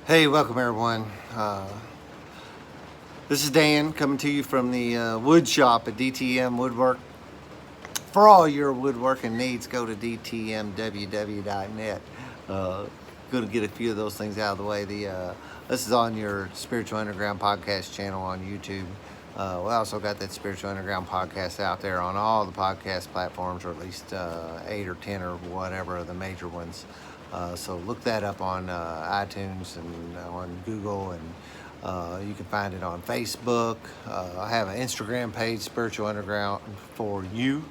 Hey, welcome everyone. This is Dan coming to you from the wood shop at DTM Woodwork. For all your woodworking needs, go to dtmww.net. Going to get a few of those things out of the way. This is on your Spiritual Underground podcast channel on YouTube. We also got that Spiritual Underground podcast out there on all the podcast platforms, or at least 8 or 10 or whatever of the major ones. So look that up on iTunes and on Google, and you can find it on Facebook. I have an Instagram page, Spiritual Underground for you.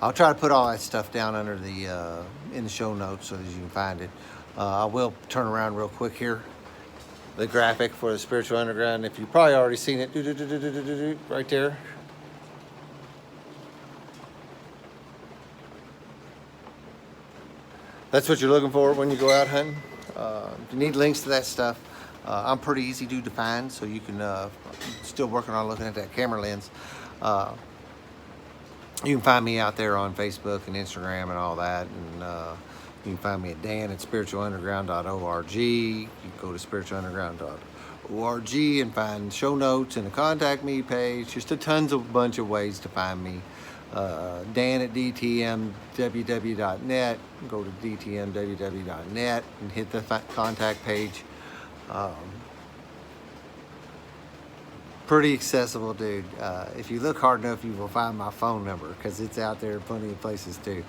I'll try to put all that stuff down under the in the show notes so that you can find it. I will turn around real quick here. The graphic for the Spiritual Underground, if you've probably already seen it, right there. That's what you're looking for when you go out hunting. If you need links to that stuff, I'm pretty easy to find, so you can still working on looking at that camera lens. You can find me out there on Facebook and Instagram and all that, and you can find me at dan@spiritualunderground.org. You can go to spiritualunderground.org and find show notes and a contact me page. Just a bunch of ways to find me. Dan@dtmww.net. Go to dtmww.net and hit the contact page. Pretty accessible, dude. If you look hard enough, you will find my phone number, because it's out there in plenty of places too.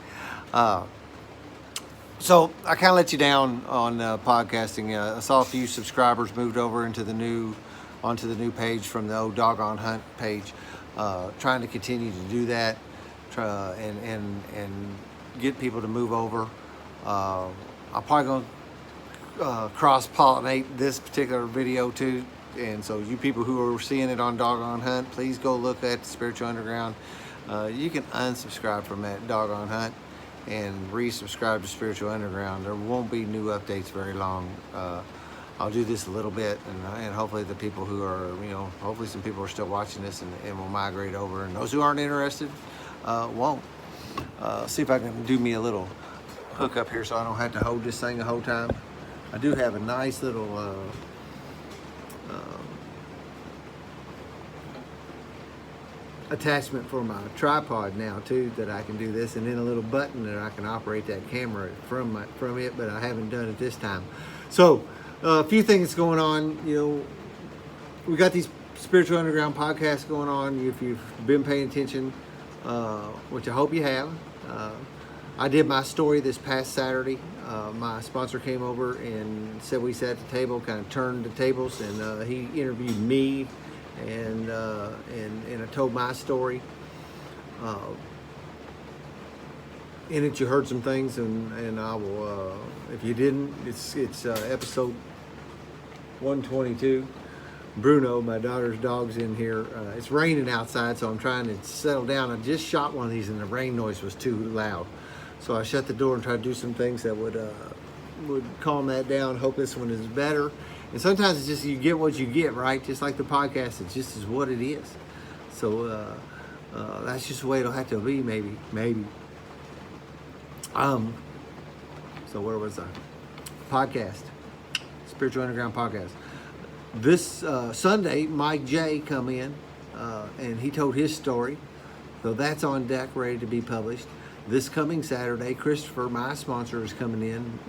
So I kind of let you down on podcasting. I saw a few subscribers moved over onto the new page from the old Doggone Hunt page. Trying to continue to do that, and get people to move over. I'm probably gonna cross-pollinate this particular video too. And so you people who are seeing it on Doggone Hunt, please go look at Spiritual Underground. You can unsubscribe from that Doggone Hunt and resubscribe to Spiritual Underground. There won't be new updates very long. I'll do this a little bit, and hopefully the people who are, hopefully some people are still watching this and will migrate over. And those who aren't interested won't. See if I can do me a little hook up here so I don't have to hold this thing the whole time. I do have a nice little attachment for my tripod now too, that I can do this, and then a little button that I can operate that camera from it, but I haven't done it this time. So a few things going on. We got these Spiritual Underground podcasts going on. If you've been paying attention, which I hope you have, I did my story this past Saturday. My sponsor came over and said we sat at the table, kind of turned the tables, and he interviewed me, and I told my story. In it, you heard some things, and I will. If you didn't, it's episode 122. Bruno, my daughter's dog's in here. It's raining outside, so I'm trying to settle down. I just shot one of these, and the rain noise was too loud, so I shut the door and tried to do some things that would calm that down. Hope this one is better. And sometimes it's just you get what you get, right? Just like the podcast, it just is what it is. So that's just the way it'll have to be, maybe. So where was I? Podcast, Spiritual Underground podcast. This Sunday, Mike J come in, and he told his story. So that's on deck, ready to be published. This coming Saturday, Christopher, my sponsor, is coming in,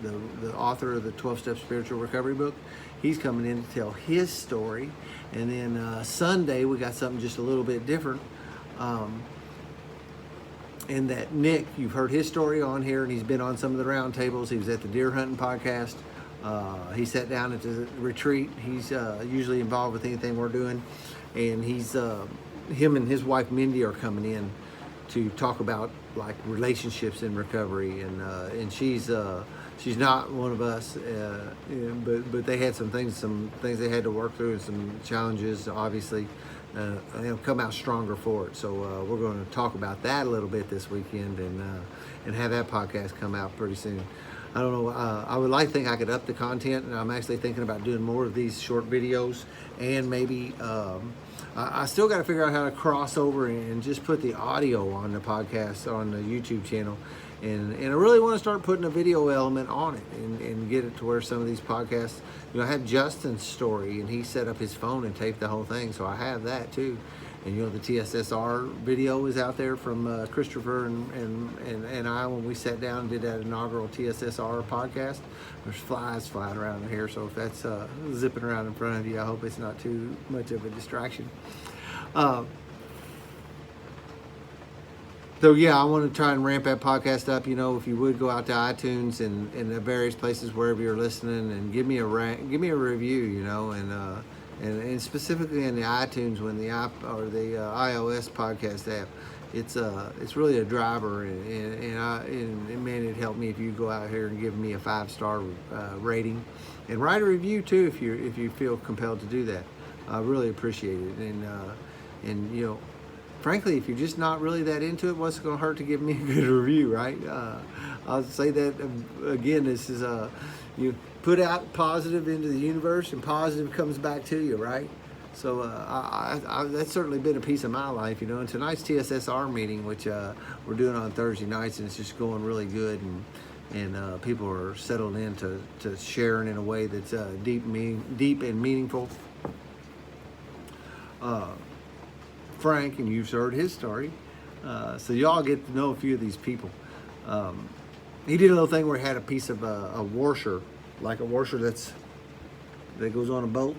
the author of the 12-Step Spiritual Recovery book. He's coming in to tell his story. And then Sunday, we got something just a little bit different. And that Nick, you've heard his story on here, and he's been on some of the round tables. He was at the Deer Hunting Podcast. He sat down at the retreat. He's usually involved with anything we're doing. And him and his wife Mindy are coming in to talk about like relationships in recovery, and she's not one of us, but they had some things they had to work through, and some challenges, obviously. They'll come out stronger for it. So we're going to talk about that a little bit this weekend, and have that podcast come out pretty soon. I don't know. I would like to think I could up the content, and I'm actually thinking about doing more of these short videos, and maybe I still got to figure out how to cross over and just put the audio on the podcast on the YouTube channel, And I really want to start putting a video element on it and get it to where some of these podcasts, I have Justin's story, and he set up his phone and taped the whole thing, so I have that too. And the TSSR video is out there from Christopher and I when we sat down and did that inaugural TSSR podcast. There's flies flying around in here, so if that's zipping around in front of you, I hope it's not too much of a distraction. So yeah, I want to try and ramp that podcast up. If you would go out to iTunes and the various places wherever you're listening, and give me a review. And specifically in the iTunes, when the app or the iOS podcast app, it's really a driver, and man, it'd help me if you go out here and give me a 5-star rating, and write a review too if you feel compelled to do that. I really appreciate it, and frankly, if you're just not really that into it, what's it going to hurt to give me a good review, right? I'll say that again. This is you put out positive into the universe, and positive comes back to you, right? So that's certainly been a piece of my life, And tonight's TSSR meeting, which we're doing on Thursday nights, and it's just going really good, and people are settled in to sharing in a way that's deep and meaningful. Frank, and you've heard his story, so y'all get to know a few of these people. He did a little thing where he had a piece of a washer, like a washer that goes on a bolt,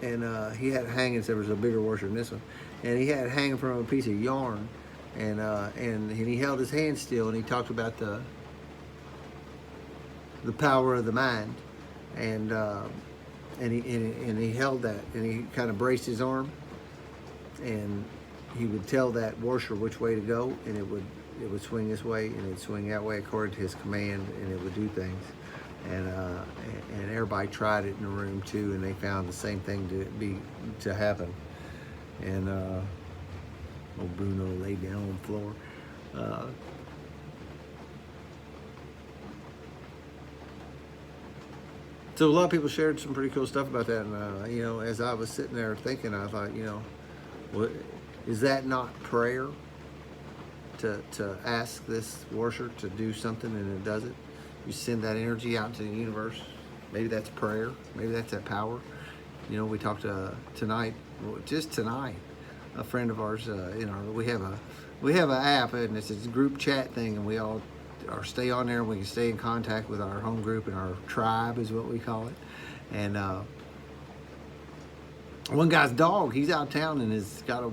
and he had it hanging. So there was a bigger washer than this one, and he had it hanging from a piece of yarn, and he held his hand still, and he talked about the power of the mind, and he held that, and he kind of braced his arm, and he would tell that washer which way to go, and it would swing this way, and it'd swing that way according to his command, and it would do things. And everybody tried it in the room too, and they found the same thing to happen. And old Bruno laid down on the floor. So a lot of people shared some pretty cool stuff about that, and as I was sitting there thinking, I thought, what is that not prayer? To ask this washer to do something and it does it. You send that energy out to the universe. Maybe that's prayer. Maybe that's that power. We talked tonight, just tonight, a friend of ours. We have an app, and it's a group chat thing, and we all stay on there, and we can stay in contact with our home group, and our tribe is what we call it. And one guy's dog, he's out of town, and has got a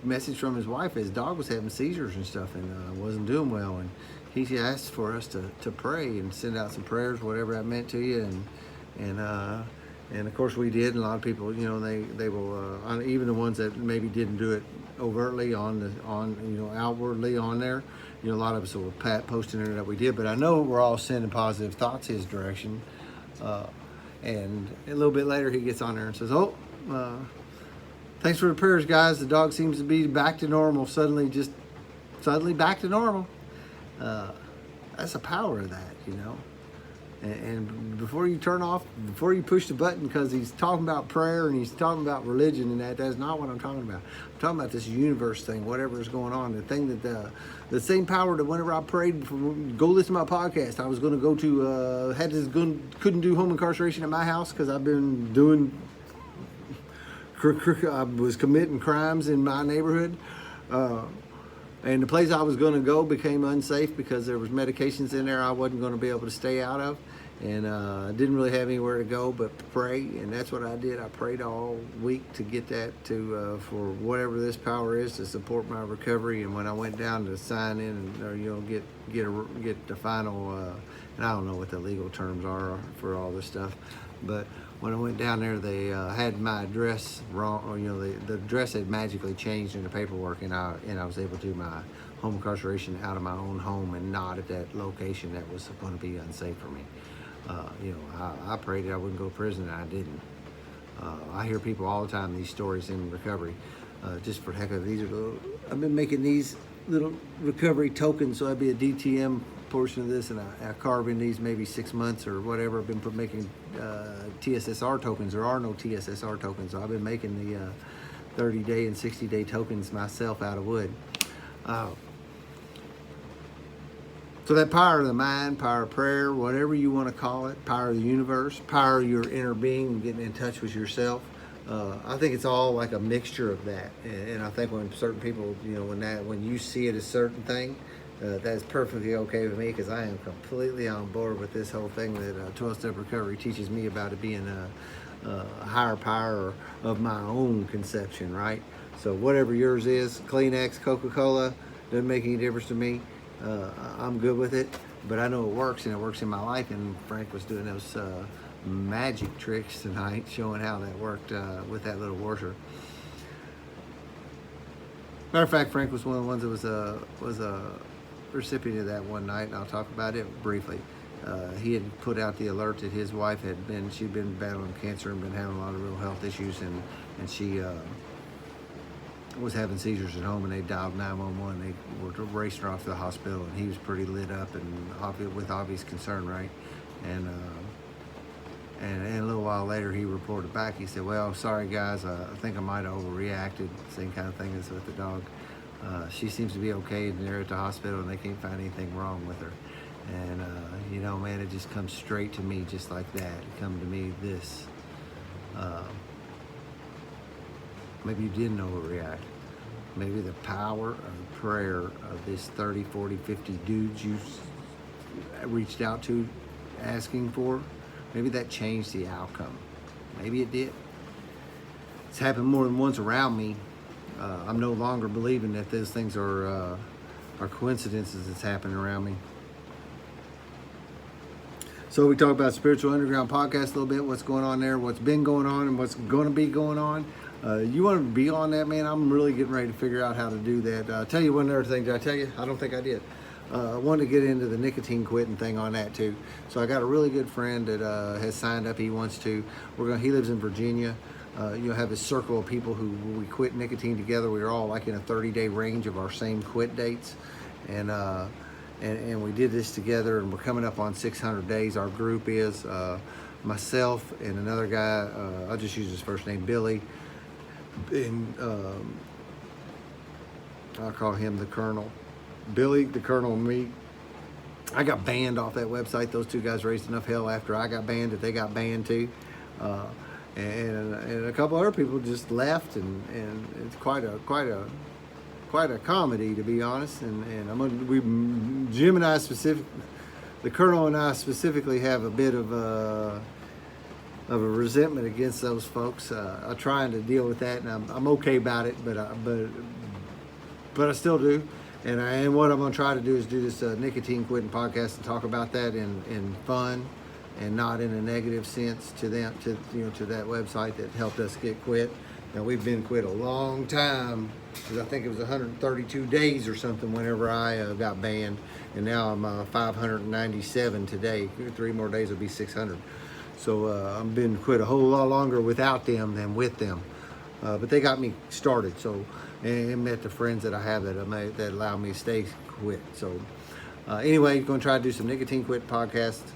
message from his wife. His dog was having seizures and stuff, and wasn't doing well, and he asked for us to pray and send out some prayers, whatever that meant to you, and of course we did. And a lot of people, they will, even the ones that maybe didn't do it overtly outwardly on there, a lot of us will posting it that we did. But I know we're all sending positive thoughts his direction, and a little bit later he gets on there and says, thanks for the prayers, guys. The dog seems to be back to normal. Suddenly back to normal. That's the power of that, And before you push the button, because he's talking about prayer and he's talking about religion, and that's not what I'm talking about. I'm talking about this universe thing, whatever is going on. The thing that the same power that whenever I prayed, go listen to my podcast, I was going to go to couldn't do home incarceration at my house because I've been doing. I was committing crimes in my neighborhood, and the place I was going to go became unsafe because there was medications in there I wasn't going to be able to stay out of, and I didn't really have anywhere to go but pray, and that's what I did. I prayed all week to get that for whatever this power is to support my recovery. And when I went down to sign in and get the final, and I don't know what the legal terms are for all this stuff, but when I went down there, they had my address wrong, or the address had magically changed in the paperwork, and I was able to do my home incarceration out of my own home and not at that location that was going to be unsafe for me. I prayed that I wouldn't go to prison, and I didn't. I hear people all the time these stories in recovery. Just for the heck of it, I've been making these little recovery tokens, so that'd be a DTM portion of this, and I carve in these maybe 6 months or whatever. I've been making TSSR tokens. There are no TSSR tokens, so I've been making the 30-day and 60-day tokens myself out of wood. So that power of the mind, power of prayer, whatever you want to call it, power of the universe, power of your inner being and getting in touch with yourself. I think it's all like a mixture of that. And I think when certain people, when you see it as a certain thing, that's perfectly okay with me, because I am completely on board with this whole thing that 12-step recovery teaches me about it being a higher power of my own conception, right? So whatever yours is, Kleenex, Coca-Cola, doesn't make any difference to me. I'm good with it, but I know it works, and it works in my life. And Frank was doing those magic tricks tonight, showing how that worked with that little washer. Matter of fact, Frank was one of the ones that was a recipient of that one night, and I'll talk about it briefly. He had put out the alert that his wife she'd been battling cancer and been having a lot of real health issues, and she was having seizures at home, and they dialed 911. They were racing her off to the hospital, and he was pretty lit up and with obvious concern, right? And a little while later, he reported back. He said, "Well, sorry guys, I think I might have overreacted." Same kind of thing as with the dog. She seems to be okay, and they're at the hospital, and they can't find anything wrong with her. And man, it just comes straight to me, just like that. It come to me this. Maybe you didn't overreact. Maybe the power of prayer of this 30, 40, 50 dudes you reached out to asking for, maybe that changed the outcome. Maybe it did. It's happened more than once around me. I'm no longer believing that those things are coincidences that's happening around me. So we talk about Spiritual Underground Podcast a little bit, what's going on there, what's been going on, and what's going to be going on. You want to be on that, man? I'm really getting ready to figure out how to do that. I'll tell you one other thing. Did I tell you? I don't think I did. I wanted to get into the nicotine quitting thing on that too. So I got a really good friend that has signed up. He wants to. He lives in Virginia. Have a circle of people who we quit nicotine together. We were all like in a 30-day range of our same quit dates, and we did this together. And we're coming up on 600 days. Our group is myself and another guy. I'll just use his first name, Billy. And I'll call him the Colonel. Billy, the Colonel, and me. I got banned off that website. Those two guys raised enough hell after I got banned that they got banned too. And a couple other people just left, and it's quite a comedy, to be honest. And Jim and I the Colonel and I specifically have a bit of a resentment against those folks. I'm trying to deal with that, and I'm okay about it, but I still do. And what I'm going to try to do is do this nicotine quitting podcast and talk about that in fun and not in a negative sense to them, to that website that helped us get quit. Now, we've been quit a long time, because I think it was 132 days or something whenever I got banned, and now I'm 597 today. 3 more days will be 600. So I've been quit a whole lot longer without them than with them. But they got me started, and met the friends that I have that allow me to stay quit. So anyway, going to try to do some nicotine quit podcasts.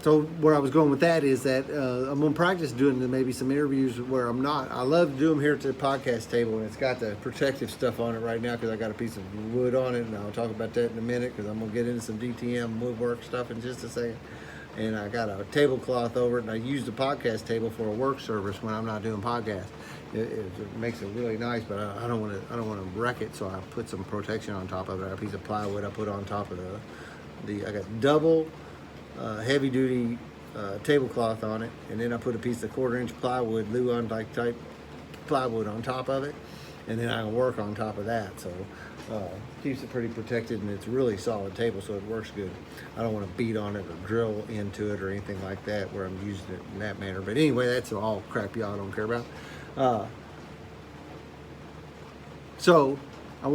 So where I was going with that is that I'm going to practice doing maybe some interviews where I'm not. I love to do them here at the podcast table, and it's got the protective stuff on it right now because I got a piece of wood on it, and I'll talk about that in a minute because I'm going to get into some DTM woodwork stuff in just a second. And I got a tablecloth over it, and I use the podcast table for a work service when I'm not doing podcasts. It makes it really nice, but I don't want to wreck it, so I put some protection on top of it. I got a piece of plywood I put on top of I got double heavy duty tablecloth on it, and then I put a piece of 1/4-inch plywood, Luan type plywood on top of it, and then I can work on top of that. So keeps it pretty protected, and it's a really solid table, so it works good. I don't want to beat on it or drill into it or anything like that where I'm using it in that manner. But anyway, that's all crap y'all don't care about. So I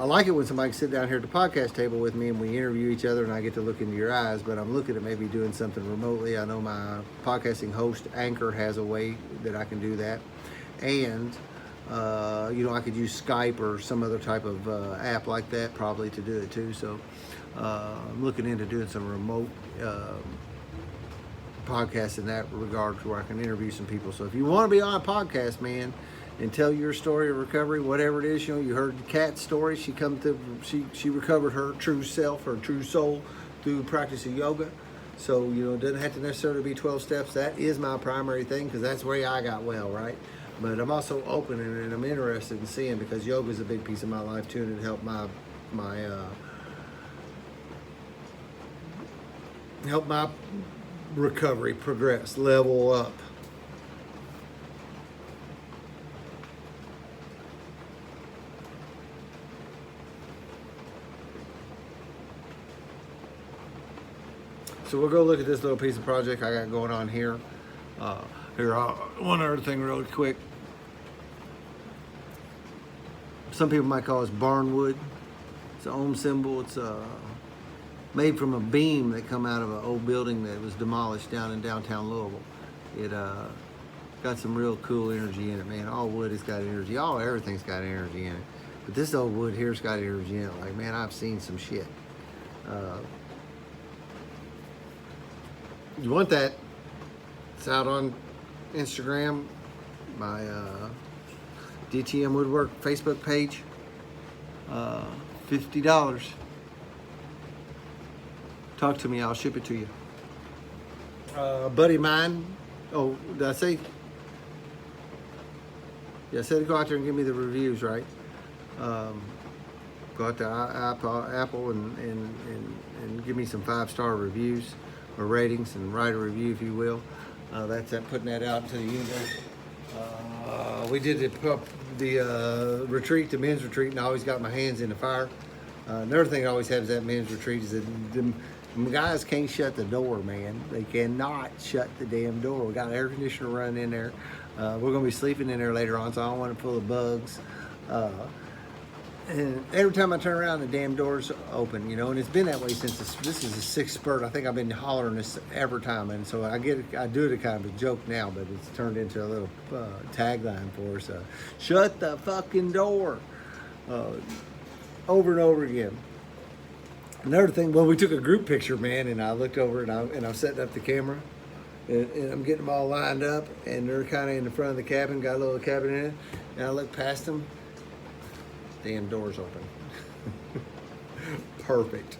like it when somebody can sit down here at the podcast table with me and we interview each other and I get to look into your eyes, but I'm looking at maybe doing something remotely. I know my podcasting host, Anchor, has a way that I can do that. And, I could use Skype or some other type of app like that probably to do it too. So I'm looking into doing some remote podcasts in that regard where I can interview some people. So if you want to be on a podcast, man, and tell your story of recovery, whatever it is. You know, you heard Kat's story. She she recovered her true self, her true soul through practice of yoga. So, you know, it doesn't have to necessarily be 12 steps. That is my primary thing because that's where I got well, right? But I'm also open and I'm interested in seeing, because yoga is a big piece of my life too, and it helped help my recovery progress, level up. So we'll go look at this little piece of project I got going on here. One other thing really quick. Some people might call this barnwood. It's an ohm symbol. It's made from a beam that come out of an old building that was demolished down in downtown Louisville. It got some real cool energy in it, man. All wood has got energy. Everything's got energy in it. But this old wood here's got energy in it. Like, man, I've seen some shit. You want that? It's out on Instagram, my DTM Woodwork Facebook page. $50. Talk to me, I'll ship it to you. A buddy of mine, did I say? Yeah, I said to go out there and give me the reviews, right? Go out to Apple and give me some 5-star reviews or ratings, and write a review if you will. That's putting that out into the universe. We did the retreat, the men's retreat, and I always got my hands in the fire. Another thing I always have is that men's retreat is that the guys can't shut the door, man. They cannot shut the damn door. We got an air conditioner running in there. We're going to be sleeping in there later on, so I don't want it full of bugs. And every time I turn around, the damn door's open, you know, and it's been that way since this is the 6th spurt. I think I've been hollering this every time, and so I do it kind of a joke now, but it's turned into a little tagline for us. Shut the fucking door, over and over again. Another thing, well, we took a group picture, man, and I looked over and I'm setting up the camera, and I'm getting them all lined up, and they're kind of in the front of the cabin, got a little cabin in it, and I look past them. Damn doors open. Perfect.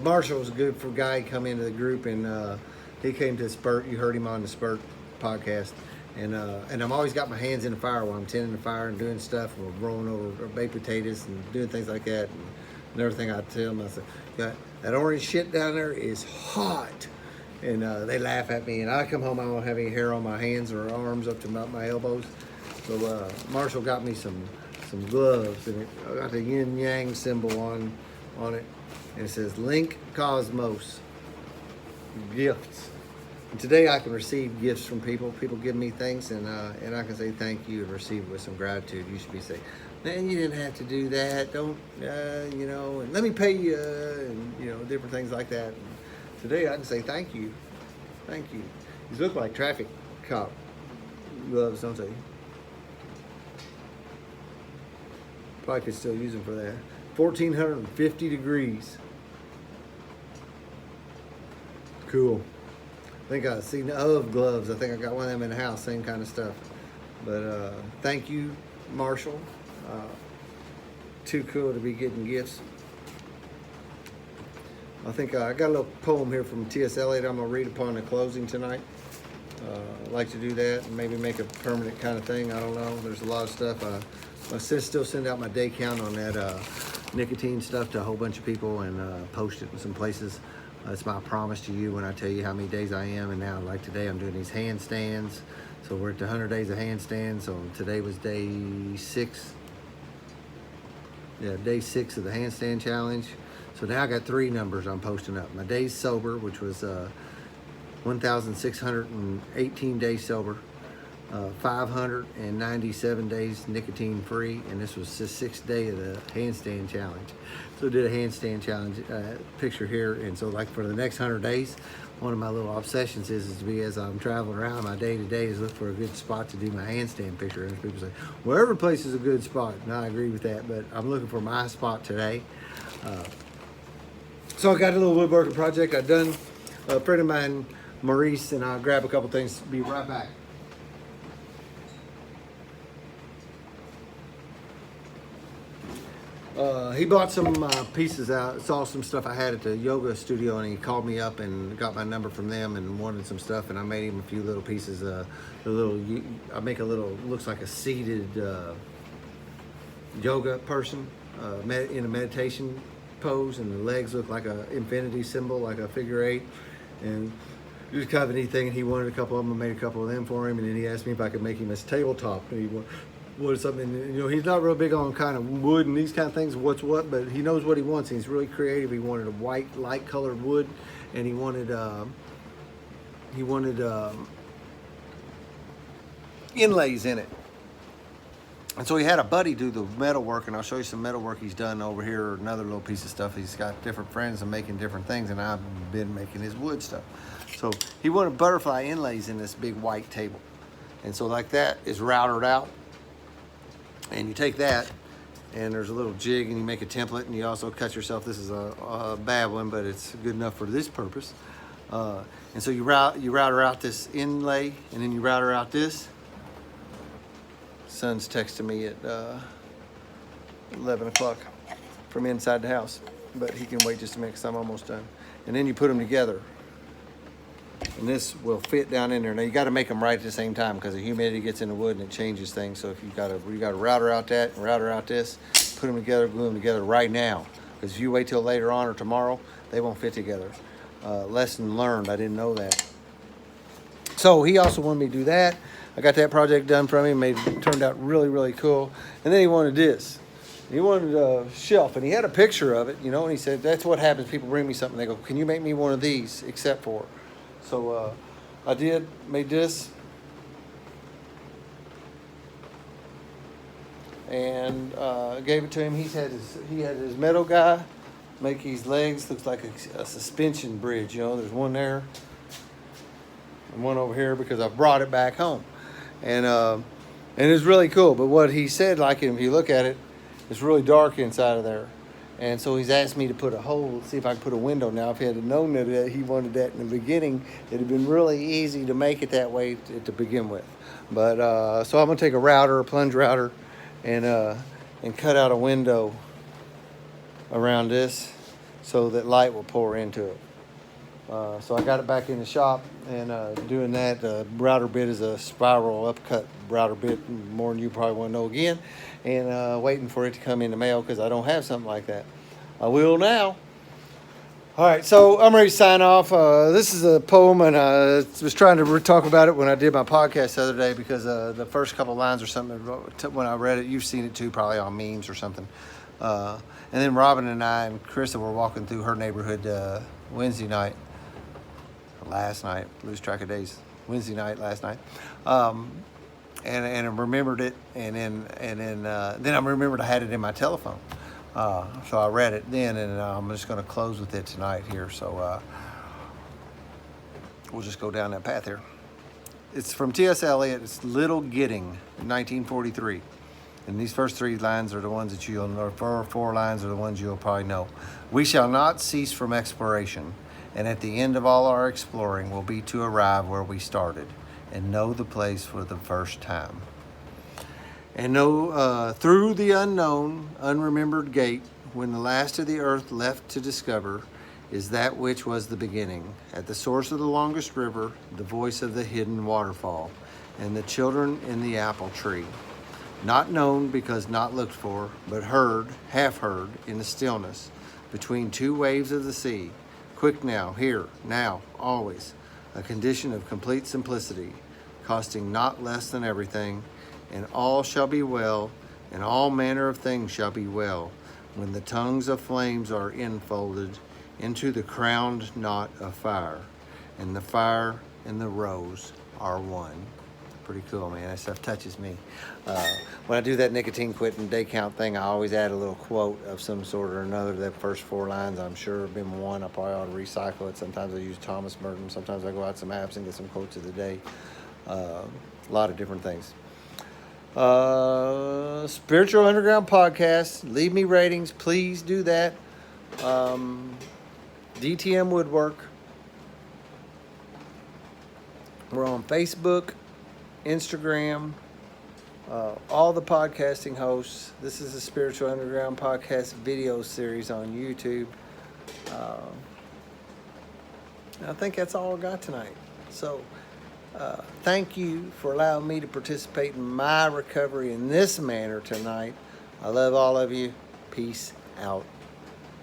Marshall was a good guy. He come into the group, and he came to Spurt. You heard him on the Spurt podcast, and I've always got my hands in the fire while I'm tending the fire and doing stuff, or rolling over baked potatoes and doing things like that. And another thing I tell them, I said, that orange shit down there is hot, and they laugh at me. And I come home, I don't have any hair on my hands or arms up to about my elbows. So Marshall got me some gloves, and I got the yin yang symbol on it, and it says Link Cosmos gifts. And today I can receive gifts from people. People give me things, and I can say thank you and receive it with some gratitude. You should be saying, man, you didn't have to do that. Don't you know? And let me pay you, and you know, different things like that. And today I can say thank you. These look like traffic cop gloves, don't they? Probably could still use them for that. 1,450 degrees. Cool. I think I've seen gloves. I think I got one of them in the house, same kind of stuff. But thank you, Marshall. Too cool to be getting gifts. I think I got a little poem here from T.S. Eliot I'm going to read upon the closing tonight. I'd like to do that and maybe make a permanent kind of thing. I don't know. There's a lot of stuff. I still send out my day count on that nicotine stuff to a whole bunch of people and post it in some places. It's my promise to you when I tell you how many days I am. And now, like today, I'm doing these handstands. So we're at the 100 days of handstands. So today was day 6. Yeah, day 6 of the handstand challenge. So now I got 3 numbers I'm posting up. My days sober, which was 1,618 days sober. 597 days nicotine free, and this was the 6th day of the handstand challenge. So I did a handstand challenge picture here, and so like for the next 100 days, one of my little obsessions is to be, as I'm traveling around, my day-to-day is look for a good spot to do my handstand picture. And people say, well, every place is a good spot, and I agree with that, but I'm looking for my spot today. So I got a little woodworking project I've done. A friend of mine, Maurice, and I'll grab a couple things, be right back. He bought some pieces out, saw some stuff I had at the yoga studio, and he called me up and got my number from them and wanted some stuff, and I made him a few little pieces. I make a little, looks like a seated yoga person in a meditation pose, and the legs look like a infinity symbol, like a figure 8, and it was kind of a neat thing. And he wanted a couple of them. I made a couple of them for him, and then he asked me if I could make him his tabletop, and he wanted something. He's not real big on kind of wood and these kind of things, what's what, but he knows what he wants. He's really creative. He wanted a white, light colored wood, and he wanted inlays in it. And so he had a buddy do the metal work, and I'll show you some metal work he's done over here, another little piece of stuff. He's got different friends and making different things, and I've been making his wood stuff. So he wanted butterfly inlays in this big white table. And so like that is routered out. And you take that, and there's a little jig, and you make a template, and you also cut yourself. This is a bad one, but it's good enough for this purpose. And so you router out this inlay, and then you router out this. Son's texting me at 11 o'clock from inside the house, but he can wait just a minute because I'm almost done. And then you put them together, and this will fit down in there. Now you got to make them right at the same time because the humidity gets in the wood and it changes things. So if you got to router out that and router out this, put them together, glue them together right now. Because if you wait till later on or tomorrow, they won't fit together. Lesson learned. I didn't know that. So he also wanted me to do that. I got that project done from him. It turned out really, really cool. And then he wanted this. He wanted a shelf, and he had a picture of it, and he said, that's what happens. People bring me something. They go, can you make me one of these except for? So I did, made this. And gave it to him. He had his metal guy make his legs. Looks like a suspension bridge. There's one there and one over here because I brought it back home. And it's really cool. But what he said, like if you look at it, it's really dark inside of there. And so he's asked me to put a hole, see if I can put a window. Now, if he had known that he wanted that in the beginning, it'd have been really easy to make it that way to begin with. But so I'm gonna take a plunge router, and cut out a window around this so that light will pour into it. So I got it back in the shop, and doing that. The router bit is a spiral upcut router bit, more than you probably want to know again, and waiting for it to come in the mail because I don't have something like that. I will now. All right, so I'm ready to sign off. This is a poem, and I was trying to talk about it when I did my podcast the other day because the first couple lines or something, when I read it, you've seen it too, probably on memes or something. And then Robin and I and Krista were walking through her neighborhood last night, lose track of days, Wednesday night, last night. And I remembered it, and then I remembered I had it in my telephone. So I read it then, and I'm just going to close with it tonight here. So we'll just go down that path here. It's from T.S. Eliot. It's Little Gidding, 1943. And these first 3 lines are the ones that you'll know, or 4 lines are the ones you'll probably know. We shall not cease from exploration, and at the end of all our exploring will be to arrive where we started and know the place for the first time. And know through the unknown, unremembered gate, when the last of the earth left to discover is that which was the beginning. At the source of the longest river, the voice of the hidden waterfall, and the children in the apple tree. Not known because not looked for, but heard, half heard, in the stillness, between 2 waves of the sea. Quick now, here, now, always. A condition of complete simplicity, costing not less than everything, and all shall be well, and all manner of things shall be well, when the tongues of flames are enfolded into the crowned knot of fire, and the fire and the rose are one. Pretty cool, man. That stuff touches me. When I do that nicotine quitting day count thing, I always add a little quote of some sort or another. That first 4 lines, I'm sure, have been one. I probably ought to recycle it. Sometimes I use Thomas Merton. Sometimes I go out some apps and get some quotes of the day. A lot of different things. Spiritual Underground Podcast. Leave me ratings. Please do that. DTM Woodwork. We're on Facebook, Instagram, all the podcasting hosts. This is the Spiritual Underground Podcast video series on YouTube. I think that's all I got tonight. So thank you for allowing me to participate in my recovery in this manner tonight. I love all of you. Peace out.